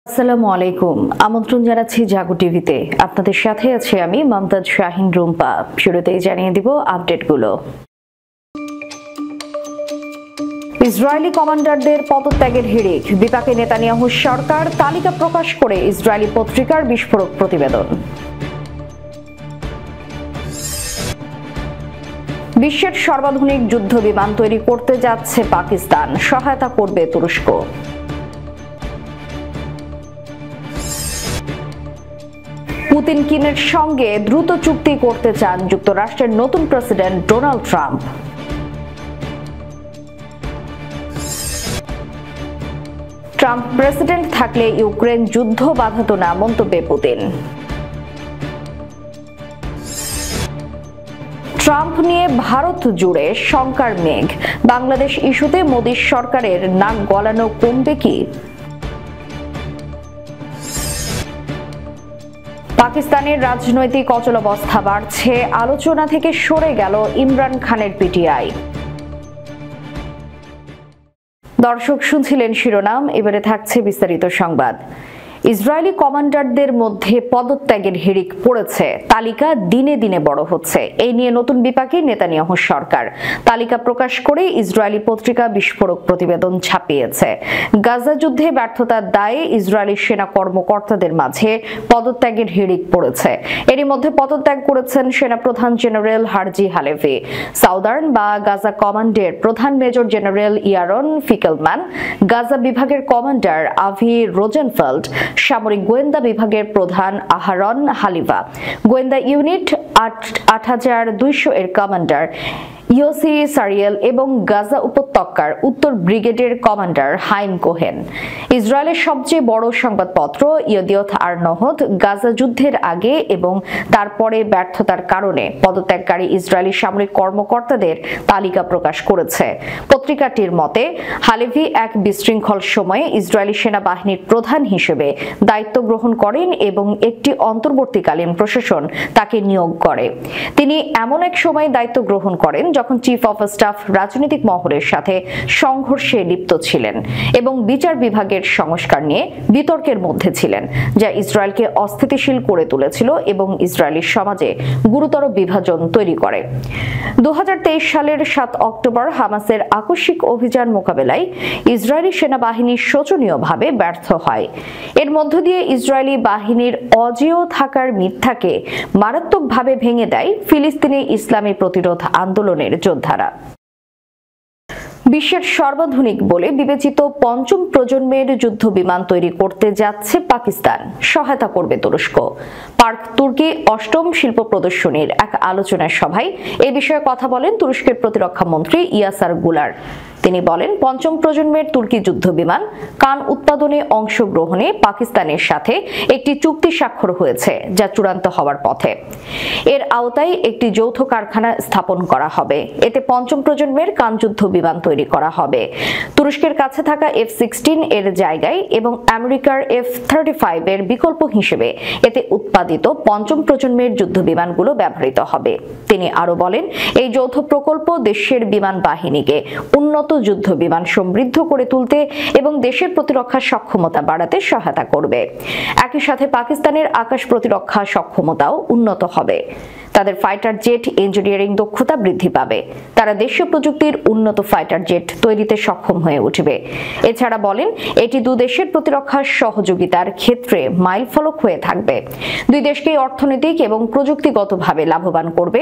আসসালামু আলাইকুম। আমন্ত্রণ জানাচ্ছি জাগো টিভিতে। আপনাদের সাথে আছি আমি মমতাজ শাহিন রুম্পা। শুরুতেই জানিয়ে দিব আপডেটগুলো। ইসরায়েলি কমান্ডারদের পদত্যাগের হিড়িক, বিপাকে নেতানিয়াহুর সরকার, তালিকা প্রকাশ করে ইসরায়েলি পত্রিকার বিস্ফোরক প্রতিবেদন। বিশ্বের সর্বাধুনিক যুদ্ধ বিমান তৈরি করতে যাচ্ছে পাকিস্তান, সহায়তা করবে তুরস্ক। পুতিন কিমের সঙ্গে দ্রুত চুক্তি করতে চান যুক্তরাষ্ট্রের নতুন president Donald Trump. Trump president থাকলে ইউক্রেন যুদ্ধ বাধাত না, মন্তব্যে পুতিন। ট্রাম্প নিয়ে ভারত জুড়ে শঙ্কার মেঘ, বাংলাদেশ ইস্যুতে মোদী সরকারের নাক গলানো কমবে কি? পাকিস্তানের রাজনৈতিক অচলাবস্থা বাড়ছে, আলোচনা থেকে সরে গেল ইমরান খানের পিটিআই। দর্শক শুনছিলেন শিরোনাম, এবারে থাকছে বিস্তারিত সংবাদ। ইসরায়েলি কমান্ডারদের মধ্যে পদত্যাগের হিড়িক পড়েছে, তালিকা দিনে দিনে বড় হচ্ছে। এই নিয়ে নতুন বিপাকে নেতানিয়াহু সরকার, তালিকা প্রকাশ করে ইসরায়েলি পত্রিকা বিস্ফোরক প্রতিবেদন ছাপিয়েছে। গাজা যুদ্ধে ব্যর্থতার দায়ে ইসরায়েলি সেনা কর্মকর্তাদের মাঝে পদত্যাগের হিড়িক পড়েছে। এরই মধ্যে পদত্যাগ করেছেন সেনাপ্রধান জেনারেল হারজি হালেভি, সাউদার্ন বা গাজা কমান্ডের প্রধান মেজর জেনারেল ইয়ারন ফিকেলম্যান, গাজা বিভাগের কমান্ডার আভি রোজেনফেল্ড, সামরিক গোয়েন্দা বিভাগের প্রধান আহারন হালিভা, গোয়েন্দা ইউনিট ৮২০০ এর কমান্ডার ইয়োসি সারিয়েল এবং গাজা উপত্যকার উত্তর ব্রিগেডের কমান্ডার হাইম কোহেন। ইসরায়েলের সবচেয়ে বড় সংবাদপত্র ইয়েদিওথ আরনোহদ গাজা যুদ্ধের আগে এবং তারপরে ব্যর্থতার কারণে পদত্যাগকারী ইসরায়েলি সামরিক কর্মকর্তাদের তালিকা প্রকাশ করেছে। পত্রিকাটির মতে, হালেভি এক বিশৃঙ্খল সময়ে ইসরায়েলি সেনাবাহিনীর প্রধান হিসেবে দায়িত্ব গ্রহণ করেন এবং একটি অন্তর্বর্তীকালীন প্রশাসন তাকে নিয়োগ করে। তিনি এমন এক সময় দায়িত্ব গ্রহণ করেন যখন চিফ অফ স্টাফ রাজনৈতিক মহলের সাথে সংঘর্ষে লিপ্ত ছিলেন এবং বিচার বিভাগের সংস্কার নিয়ে বিতর্কের মধ্যে ছিলেন, যা ইসরায়েলকে অস্থিতিশীল করে তুলেছিল এবং ইসরায়েলি সমাজে গুরুতর বিভাজন তৈরি করে। ২০২৩ সালের ৭ অক্টোবর হামাসের আকস্মিক অভিযান মোকাবেলায় ইসরায়েলি সেনাবাহিনী শোচনীয়ভাবে ব্যর্থ হয়। এর মধ্য দিয়ে ইসরায়েলি বাহিনীর অজেয় থাকার মিথ্যাকে মারাত্মকভাবে ভেঙে দেয় ফিলিস্তিনি ইসলামী প্রতিরোধ আন্দোলনের যোদ্ধারা। বিশ্বের সর্বাধুনিক বলে বিবেচিত পঞ্চম প্রজন্মের যুদ্ধ বিমান তৈরি করতে যাচ্ছে পাকিস্তান, সহায়তা করবে তুরস্ক। পার্ক তুর্কি অষ্টম শিল্প প্রদর্শনীর এক আলোচনা সভায় এই বিষয়ে কথা বলেন তুরস্কের প্রতিরক্ষা মন্ত্রী ইয়াসার গুলার। তিনি বলেন, পঞ্চম প্রজন্মের তুর্কি যুদ্ধ বিমান কান উৎপাদনে অংশগ্রহণে পাকিস্তানের সাথে একটি চুক্তি স্বাক্ষর হয়েছে, যা চূড়ান্ত হওয়ার পথে। এর আওতায় একটি যৌথ কারখানা স্থাপন করা হবে। এতে পঞ্চম প্রজন্মের কান যুদ্ধ বিমান তৈরি করা হবে। তুরস্কের কাছে থাকা F-16 এর জায়গায় এবং আমেরিকার F-35 এর বিকল্প হিসেবে এতে উৎপাদিত পঞ্চম প্রজন্মের যুদ্ধ বিমানগুলো ব্যবহৃত হবে। তিনি আরো বলেন, এই যৌথ প্রকল্প দেশের বিমান বাহিনীকে উন্নত যুদ্ধ বিমান সমৃদ্ধ করে তুলতে এবং দেশের প্রতিরক্ষা সক্ষমতা বাড়াতে সহায়তা করবে। একই সাথে পাকিস্তানের আকাশ প্রতিরক্ষা সক্ষমতাও উন্নত হবে। তাদের ফাইটার জেট ইঞ্জিনিয়ারিং দক্ষতা বৃদ্ধি পাবে। তারা দেশীয় প্রযুক্তির উন্নত ফাইটার জেট তৈরিতে সক্ষম হয়ে উঠবে। এছাড়া বলেন, এটি দুই দেশের প্রতিরক্ষা সহযোগিতার ক্ষেত্রে মাইলফলক হয়ে থাকবে। দুই দেশকেই অর্থনৈতিক এবং প্রযুক্তিগতভাবে লাভবান করবে।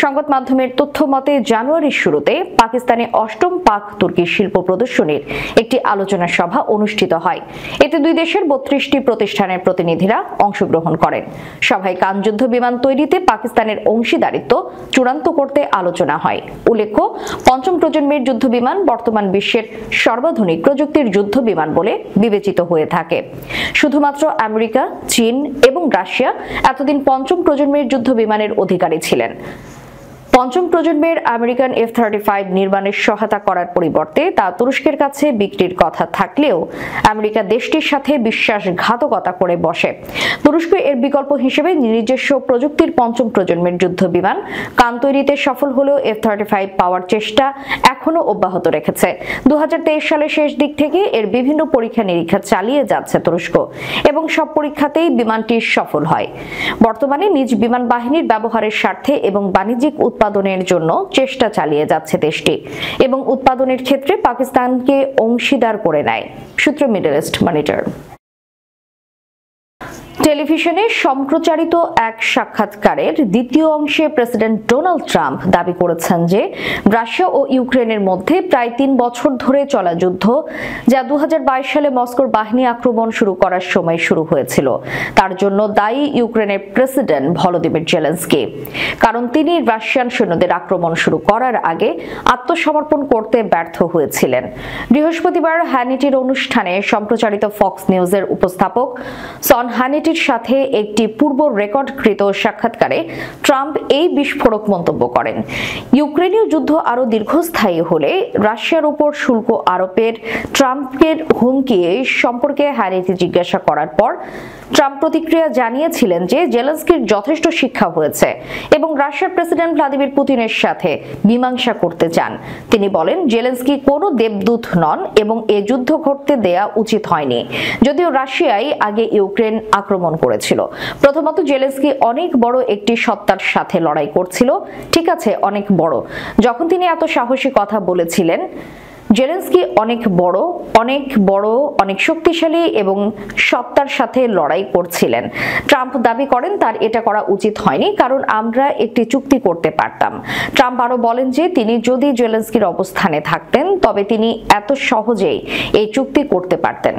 সংবাদ মাধ্যমের তথ্য মতে, জানুয়ারির শুরুতে পাকিস্তানে অষ্টম পাক তুর্কি শিল্প প্রদর্শনীর একটি আলোচনা সভা অনুষ্ঠিত হয়। এতে দুই দেশের ৩২টি প্রতিষ্ঠানের প্রতিনিধিরা অংশগ্রহণ করেন। সভায় কান যুদ্ধ বিমান তৈরিতে পাকিস্তানের অংশীদারিত্ব চূড়ান্ত করতে আলোচনা হয়। উল্লেখ্য, পঞ্চম প্রজন্মের যুদ্ধ বিমান বর্তমান বিশ্বের সর্বাধুনিক প্রযুক্তির যুদ্ধ বিমান বলে বিবেচিত হয়ে থাকে। শুধুমাত্র আমেরিকা, চীন এবং রাশিয়া এতদিন পঞ্চম প্রজন্মের যুদ্ধ বিমানের অধিকারী ছিলেন। পঞ্চম প্রজন্মের আমেরিকান F-35 নির্মাণের সহায়তা করার পরিবর্তে তা তুরস্কের কাছে বিক্রির কথা থাকলেও আমেরিকা দেশটির সাথে বিশ্বাসঘাতকতা করে বসে। তুরস্ক এর বিকল্প হিসেবে নিজস্ব প্রযুক্তির পঞ্চম প্রজন্মের যুদ্ধ বিমান কান তৈরিতে সফল হলেও F-35 পাওয়ার চেষ্টা এখনো অব্যাহত রেখেছে। 2023 সালের শেষ দিক থেকে এর বিভিন্ন পরীক্ষা নিরীক্ষা চালিয়ে যাচ্ছে তুরস্ক এবং সব পরীক্ষাতেই বিমানটি সফল হয়। বর্তমানে নিজ বিমান বাহিনীর ব্যবহারের স্বার্থে এবং বাণিজ্যিক উৎপাদনের জন্য চেষ্টা চালিয়ে যাচ্ছে দেশটি এবং উৎপাদনের ক্ষেত্রে পাকিস্তানকে অংশীদার করে নেয়। সূত্র মিডল ইস্ট মনিটর। টেলিভিশনে সম্প্রচারিত এক সাক্ষাৎকারের দ্বিতীয় অংশে প্রেসিডেন্ট ডোনাল্ড ট্রাম্প দাবি করেছেন যে রাশিয়া ও ইউক্রেনের মধ্যে প্রায় 3 বছর ধরে চলা যুদ্ধ, যা 2022 সালে মস্কোর বাহিনী আক্রমণ শুরু করার সময় শুরু হয়েছিল, তার জন্য দায়ী ইউক্রেনের প্রেসিডেন্ট ভলোদিমির জেলেনস্কি, কারণ তিনি রাশিয়ান সৈন্যদের আক্রমণ শুরু করার আগে আত্মসমর্পণ করতে ব্যর্থ হয়েছিলেন। বৃহস্পতিবার হ্যানিটির অনুষ্ঠানে সম্প্রচারিত ফক্স নিউজের উপস্থাপক সন হ্যানিটির সাথে একটি পূর্ব রেকর্ডকৃত সাক্ষাৎকারে ট্রাম্প এই বিস্ফোরক মন্তব্য করেন। ইউক্রেনীয় যুদ্ধ আরো দীর্ঘস্থায়ী হলে রাশিয়ার উপর শুল্ক আরোপের ট্রাম্পের হুমকি সম্পর্কে হ্যানিটি জিজ্ঞাসা করার পর ট্রাম্প প্রতিক্রিয়া জানিয়েছিলেন যে জেলেনস্কির যথেষ্ট শিক্ষা হয়েছে এবং রাশিয়ার প্রেসিডেন্ট ভ্লাদিমির পুতিনের সাথে মীমাংসা করতে চান। তিনি বলেন, জেলেনস্কি কোনো দেবদূত নন এবং এ যুদ্ধ ঘটতে দেয়া উচিত হয়নি, যদিও রাশিয়াই আগে ইউক্রেন আক্রমণ করেছিল। প্রথমত, জেলেনস্কি অনেক বড় একটি সত্তার সাথে লড়াই করছিল, ঠিক আছে, অনেক বড়। যখন তিনি এত সাহসী কথা বলেছিলেন, জেলেনস্কি অনেক বড়, অনেক শক্তিশালী এবং সত্তার সাথে লড়াই করছিলেন। ট্রাম্প দাবি করেন তার এটা করা উচিত হয়নি, কারণ আমরা একটি চুক্তি করতে পারতাম। ট্রাম্প আরো বলেন যে তিনি যদি জেলেনস্কির অবস্থানে থাকতেন তবে তিনি এত সহজেই এই চুক্তি করতে পারতেন।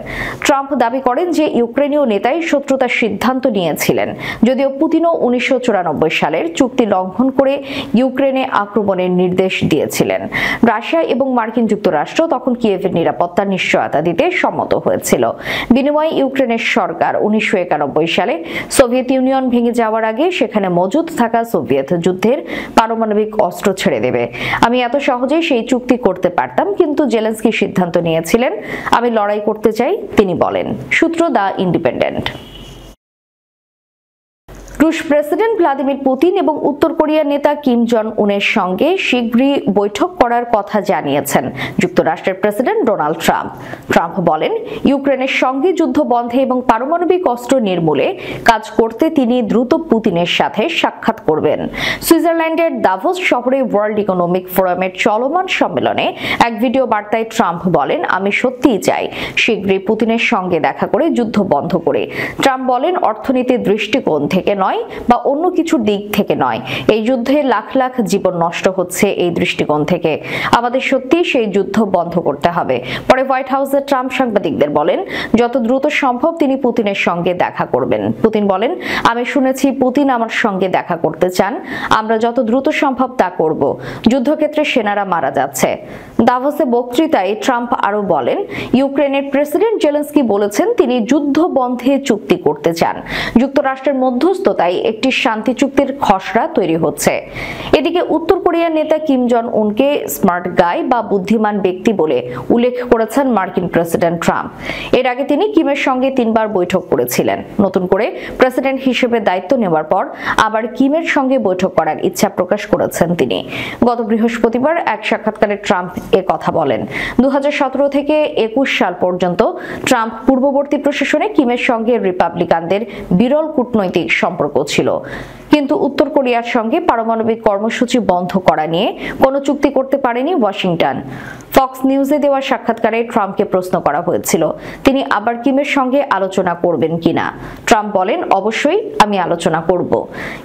ট্রাম্প দাবি করেন যে ইউক্রেনীয় নেতাই শত্রুতার সিদ্ধান্ত নিয়েছিলেন, যদিও পুতিনও 1994 সালের চুক্তি লঙ্ঘন করে ইউক্রেনে আক্রমণের নির্দেশ দিয়েছিলেন। রাশিয়া এবং মার্কিন যুক্তরাষ্ট্র তখন কিয়েভের নিরাপত্তার নিশ্চয়তা দিতে সম্মত হয়েছিল। বিনিময়ে ইউক্রেনের সরকার 1991 সালে সোভিয়েত ইউনিয়ন ভেঙে যাওয়ার আগে সেখানে মজুদ থাকা সোভিয়েত যুদ্ধের পারমাণবিক অস্ত্র ছেড়ে দেবে। আমি এত সহজেই সেই চুক্তি করতে পারতাম, কিন্তু জেলেনস্কি সিদ্ধান্ত নিয়েছিলেন আমি লড়াই করতে চাই, তিনি বলেন। সূত্র দ্য ইন্ডিপেন্ডেন্ট। রুশ প্রেসিডেন্ট ভ্লাদিমির পুতিন এবং উত্তর কোরিয়ার নেতা কিম জন উনের সঙ্গে শীঘ্রই বৈঠক করার কথা জানিয়েছেন যুক্তরাষ্ট্রের প্রেসিডেন্ট ডোনাল্ড ট্রাম্প। ট্রাম্প বলেন, ইউক্রেনের সঙ্গে যুদ্ধ বন্ধে এবং পারমাণবিক অস্ত্র নির্মূলে কাজ করতে তিনি দ্রুত পুতিনের সাথে সাক্ষাৎ করবেন। সুইজারল্যান্ডের দাভোস শহরে ওয়ার্ল্ড ইকোনমিক ফোরামের চলমান সম্মেলনে এক ভিডিও বার্তায় ট্রাম্প বলেন, আমি সত্যিই চাই শীঘ্রই পুতিনের সঙ্গে দেখা করে যুদ্ধ বন্ধ করে। ট্রাম্প বলেন, অর্থনীতির দৃষ্টিকোণ থেকে নয় বা অন্য কিছু দিক থেকে নয়, এই যুদ্ধে লাখ লাখ জীবন নষ্ট হচ্ছে এই দৃষ্টিকোণ থেকে। আমাদের সত্যি সেই যুদ্ধ বন্ধ করতে হবে। পরে হোয়াইট হাউসে ট্রাম্প সাংবাদিকদের বলেন, যত দ্রুত সম্ভব তিনি পুতিনের সঙ্গে দেখা করবেন। পুতিন বলেন, আমি শুনেছি পুতিন আমার সঙ্গে দেখা করতে চান, আমরা যত দ্রুত সম্ভব তা করব। যুদ্ধক্ষেত্রে সেনারা মারা যাচ্ছে। দাভোসে বক্তৃতায় ট্রাম্প আরো বলেন, ইউক্রেনের প্রেসিডেন্ট জেলেনস্কি বলেছেন তিনি যুদ্ধ বন্ধে চুক্তি করতে চান। যুক্তরাষ্ট্রের মধ্যস্থতায় একটি শান্তি চুক্তির খসড়া তৈরি হচ্ছে। এদিকে উত্তর কোরিয়ার নেতা কিম জন উনকে স্মার্ট গাই বা বুদ্ধিমান ব্যক্তি বলে উল্লেখ করেছেন মার্কিন প্রেসিডেন্ট ট্রাম্প। এর আগে তিনি কিমের সঙ্গে 3 বার বৈঠক করেছিলেন। নতুন করে প্রেসিডেন্ট হিসেবে দায়িত্ব নেওয়ার পর আবার কিমের সঙ্গে বৈঠক করার ইচ্ছা প্রকাশ করেছেন তিনি। গত বৃহস্পতিবার এক সাক্ষাৎকারে ট্রাম্প এ কথা বলেন। 2017 থেকে 21 সাল পর্যন্ত ট্রাম্প পূর্ববর্তী প্রশাসনে কিমের সঙ্গে রিপাবলিকানদের বিরল কূটনৈতিক সম্পর্ক ছিল, কিন্তু উত্তর কোরিয়ার সঙ্গে পারমাণবিক কর্মসূচি বন্ধ করা নিয়ে কোনো চুক্তি করতে পারেনি ওয়াশিংটন। ফক্স নিউজে দেওয়া সাক্ষাৎকারে ট্রাম্পকে প্রশ্ন করা হয়েছিল তিনি আবার কিমের সঙ্গে আলোচনা করবেন কিনা। ট্রাম্প বলেন, অবশ্যই আমি আলোচনা করব।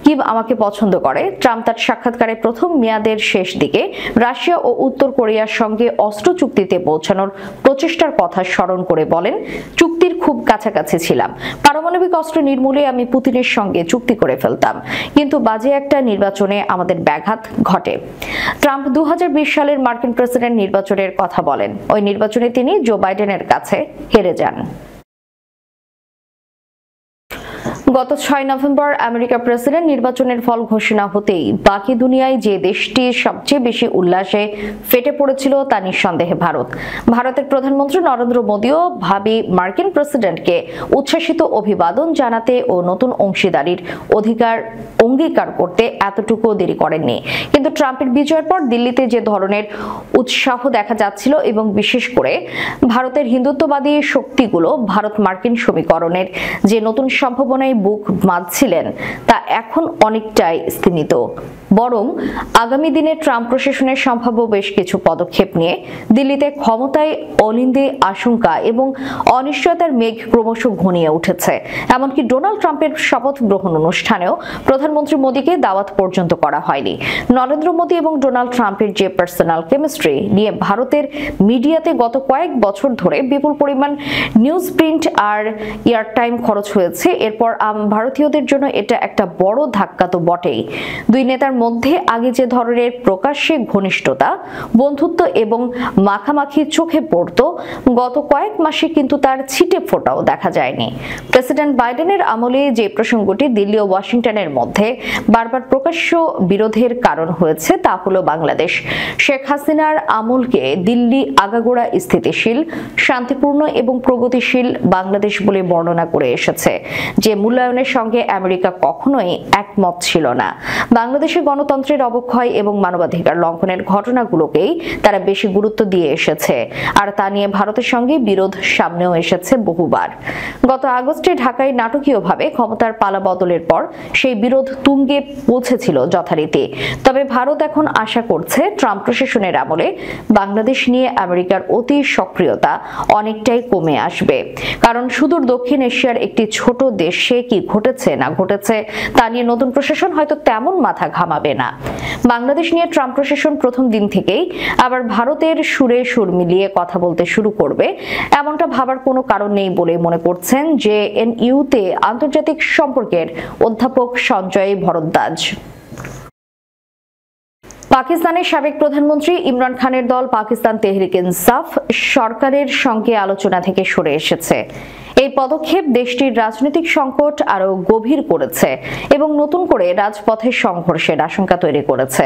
কিম আমাকে পছন্দ করে। ট্রাম্প তার সাক্ষাৎকারে প্রথম মেয়াদের শেষ দিকে রাশিয়া ও উত্তর কোরিয়ার সঙ্গে অস্ত্র চুক্তিতে পৌঁছানোর প্রচেষ্টার কথা স্মরণ করে বলেন, চুক্তির খুব কাছাকাছি ছিলাম। পারমাণবিক অস্ত্র নির্মূলে আমি পুতিনের সঙ্গে চুক্তি করে ফেলতাম, কিন্তু বাজে একটা নির্বাচনে আমাদের ব্যাঘাত ঘটে। ট্রাম্প 2020 সালের মার্কিন প্রেসিডেন্ট নির্বাচনের কথা বলেন। ওই নির্বাচনে তিনি জো বাইডেনের কাছে হেরে যান। গত 6 নভেম্বর আমেরিকার প্রেসিডেন্ট নির্বাচনের ফল ঘোষণা হতেই বাকি দুনিয়ায় যে দেশটি সবচেয়ে বেশি উল্লাসে ফেটে পড়েছিল তা নিঃসন্দেহে ভারত। ভারতের প্রধানমন্ত্রী নরেন্দ্র মোদীও ভাবী মার্কিন প্রেসিডেন্টকে উচ্ছ্বাসিত অভিবাদন জানাতে ও নতুন অংশীদারির অঙ্গীকার করতে এতটুকু দেরি করেননি। কিন্তু ট্রাম্পের বিজয়ের পর দিল্লিতে যে ধরনের উৎসাহ দেখা যাচ্ছিল এবং বিশেষ করে ভারতের হিন্দুত্ববাদী শক্তিগুলো ভারত মার্কিন সমীকরণের যে নতুন সম্ভাবনায় বুক বাঁধছিলেন তা এখন অনেকটাই স্তিমিত। বরং আগামী দিনে ট্রাম্প প্রশাসনের সম্ভাব্য বেশ কিছু পদক্ষেপ নিয়ে দিল্লিতে ক্ষমতায় অলিন্দে আশঙ্কা এবং অনিশ্চয়তার মেঘ ক্রমশ ঘনিয়ে উঠেছে। এমনকি ডোনাল্ড ট্রাম্পের শপথ গ্রহণ অনুষ্ঠানেও প্রধানমন্ত্রী মোদীকে দাওয়াত পর্যন্ত করা হয়নি। নরেন্দ্র মোদী এবং ডোনাল্ড ট্রাম্পের যে পার্সোনাল কেমিস্ট্রি নিয়ে ভারতের মিডিয়াতে গত কয়েক বছর ধরে বিপুল পরিমাণ নিউজ প্রিন্ট আর এয়ার টাইম খরচ হয়েছে, এরপর ভারতীয়দের জন্য এটা একটা বড় ধাক্কা তো বটেই। দুই নেতার মধ্যে আগে যে ধরনের প্রকাশ্যে ঘনিষ্ঠতা, বন্ধুত্ব এবং মাখামাখি চোখে পড়ত, গত কয়েক মাসে কিন্তু তার ছিটে ফোঁটাও দেখা যায়নি। প্রেসিডেন্ট বাইডেনের আমলে যে প্রসঙ্গটি দিল্লি ও ওয়াশিংটনের মধ্যে বারবার প্রকাশ্য বিরোধের কারণ হয়েছে তা হলো বাংলাদেশ। শেখ হাসিনার আমলকে দিল্লি আগাগোড়া স্থিতিশীল, শান্তিপূর্ণ এবং প্রগতিশীল বাংলাদেশ বলে বর্ণনা করে এসেছে, যে মূল্যায়নের সঙ্গে আমেরিকা কখনোই একমত ছিল না। বাংলাদেশে গণতন্ত্রের অবক্ষয় এবং মানবাধিকার লঙ্ঘনের ঘটনাগুলোকেই তারা বেশি গুরুত্ব দিয়ে এসেছে, আর তা নিয়ে ভারতের সঙ্গে বিরোধ সামনেও এসেছে বহুবার। গত আগস্টে ঢাকায় নাটকীয়ভাবে ক্ষমতার পালাবদলের পর সেই বিরোধ তুঙ্গে পৌঁছেছিল যথারীতি। তবে ভারত এখন আশা করছে ট্রাম্প প্রশাসনের আমলে বাংলাদেশ নিয়ে আমেরিকার অতি সক্রিয়তা অনেকটাই কমে আসবে, কারণ সুদূর দক্ষিণ এশিয়ার একটি ছোট দেশে কি ঘটেছে না ঘটেছে তা নিয়ে নতুন প্রশাসন হয়তো তেমন মাথা ঘামাবে না। বাংলাদেশ নিয়ে ট্রাম্প প্রশাসন প্রথম দিন থেকেই আবার ভারতের সুরে সুর মিলিয়ে কথা বলতে শুরু করবে, এমনটা ভাবার কোনো কারণ নেই বলে মনে করছেন জেএনইউতে আন্তর্জাতিক সম্পর্কের অধ্যাপক সঞ্জয় ভরদ্বাজ। পাকিস্তানের সাবেক প্রধানমন্ত্রী ইমরান খানের দল পাকিস্তান তেহরিক ইনসাফ সরকারের সঙ্গে আলোচনা থেকে সরে এসেছে। এই পদক্ষেপ দেশটির রাজনৈতিক সংকট আরো গভীর করেছে এবং নতুন করে রাজপথের সংঘর্ষের আশঙ্কা তৈরি করেছে।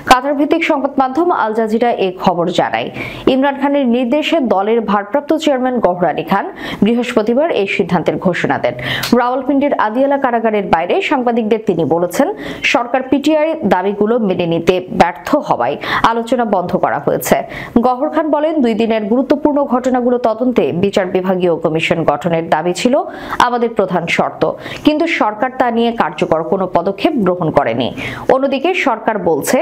কাতার ভিত্তিক সংবাদ মাধ্যম আল জাজিরা এই খবর জানায়। ইমরান খানের নির্দেশে দলের ভারপ্রাপ্ত চেয়ারম্যান গওহর আলী খান বৃহস্পতিবার এই সিদ্ধান্তের ঘোষণা দেন। রাওয়ালপিন্ডির আদিয়ালা কারাগারের বাইরে সাংবাদিকদের তিনি বলেছেন, সরকার পিটিআই দাবিগুলো মেনে নিতে ব্যর্থ হওয়ায় আলোচনা বন্ধ করা হয়েছে। গওহর খান বলেন, 2 দিনের গুরুত্বপূর্ণ ঘটনাগুলো তদন্তে বিচার বিভাগীয় কমিশন গঠনের দাবি ছিল আমাদের প্রধান শর্ত, কিন্তু সরকার তা নিয়ে কার্যকর কোনো পদক্ষেপ গ্রহণ করেনি। অন্যদিকে সরকার বলছে,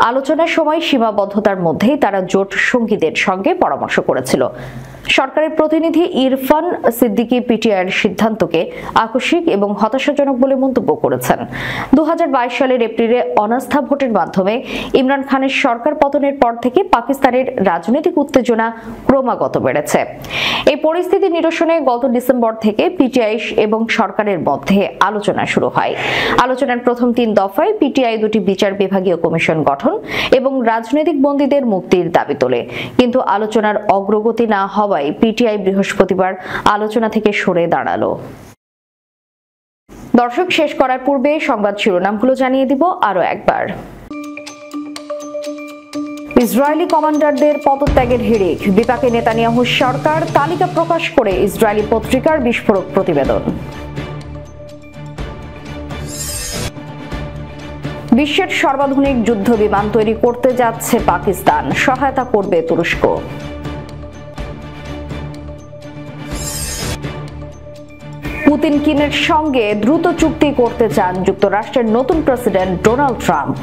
আলোচনার সময় সীমাবদ্ধতার মধ্যেই তারা জোট সঙ্গীদের সঙ্গে পরামর্শ করেছিল। সরকারের প্রতিনিধি ইরফান সিদ্দিকী পিটিআইয়ের সিদ্ধান্তকে আকস্মিক এবং হতাশাজনক বলে মন্তব্য করেছেন। 2022 সালের এপ্রিলে অনাস্থা ভোটের মাধ্যমে ইমরান খানের সরকার পতনের পর থেকে পাকিস্তানের রাজনৈতিক উত্তেজনা ক্রমাগত বেড়েছে। এই পরিস্থিতি নিরসনে গত ডিসেম্বর থেকে পিটিআই এবং সরকারের মধ্যে আলোচনা শুরু হয়। আলোচনার প্রথম 3 দফায় পিটিআই 2টি বিচার বিভাগীয় কমিশন গঠন এবং রাজনৈতিক বন্দীদের মুক্তির দাবি তোলে, কিন্তু আলোচনার অগ্রগতি না হওয়ায় পিটিআই বৃহস্পতিবার আলোচনা থেকে সরে দাঁড়ালো। দর্শক, শেষ করার পূর্বে সংবাদ শিরোনামগুলো জানিয়ে দিব আরো একবার। ইসরায়েলি কমান্ডারদের পদত্যাগের হিড়িক, বিপাকে নেতানিয়াহুর সরকার, তালিকা প্রকাশ করে ইসরায়েলি পত্রিকার বিস্ফোরক প্রতিবেদন। বিশ্বের সর্বাধুনিক যুদ্ধ বিমান তৈরি করতে যাচ্ছে পাকিস্তান, সহায়তা করবে তুরস্ক। পুতিন কিমের সঙ্গে দ্রুত চুক্তি করতে চান যুক্তরাষ্ট্রের নতুন president Donald Trump.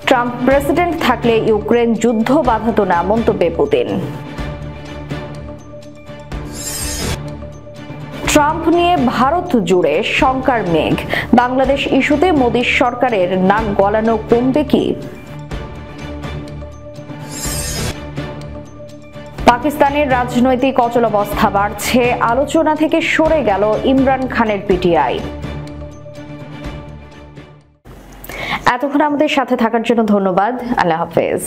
Trump president থাকলে ইউক্রেন যুদ্ধ বাধাত না, মন্তব্যে পুতিন। ট্রাম্প নিয়ে ভারত জুড়ে শঙ্কার মেঘ, বাংলাদেশ ইস্যুতে মোদী সরকারের নাক গলানো কমবে কি? পাকিস্তানের রাজনৈতিক অচলাবস্থা বাড়ছে, আলোচনা থেকে সরে গেল ইমরান খানের পিটিআই। এতক্ষণ আমাদের সাথে থাকার জন্য ধন্যবাদ। আল্লাহ হাফেজ।